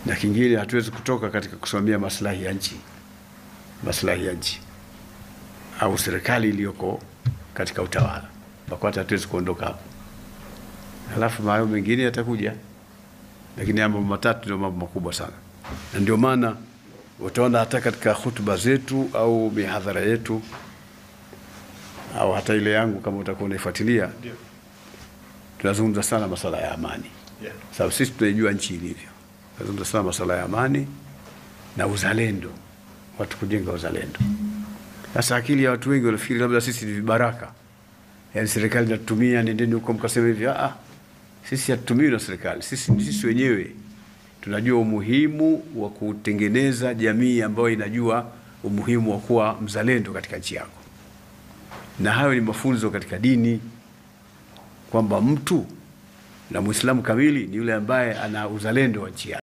na kingine hatuwezi kutoka katika kusimamia maslahi ya nchi au serikali iliyoko katika utawala. BAKWATA hatuwezi kuondoka hapo. Halafu mambo mengine yatakuja, lakini mambo matatu ndio mambo makubwa sana, na ndio maana utaona hata katika hutuba zetu au mihadhara yetu au hata ile yangu kama utakuwa unaifuatilia, tunazungumza sana masuala ya amani. Sababu sisi tunajua nchi ilivyo. Tunazungumza sana masuala ya amani na uzalendo, watu kujenga uzalendo. Sasa akili ya watu wengi wanafikiri labda sisi ni vibaraka, yaani serikali inatutumia, nendeni huko mkasema hivi. Sisi hatutumiwi na serikali. Sisi wenyewe tunajua umuhimu wa kutengeneza jamii ambayo inajua umuhimu wa kuwa mzalendo katika nchi yako, na hayo ni mafunzo katika dini, kwamba mtu na Muislamu kamili ni yule ambaye ana uzalendo wa nchi yake.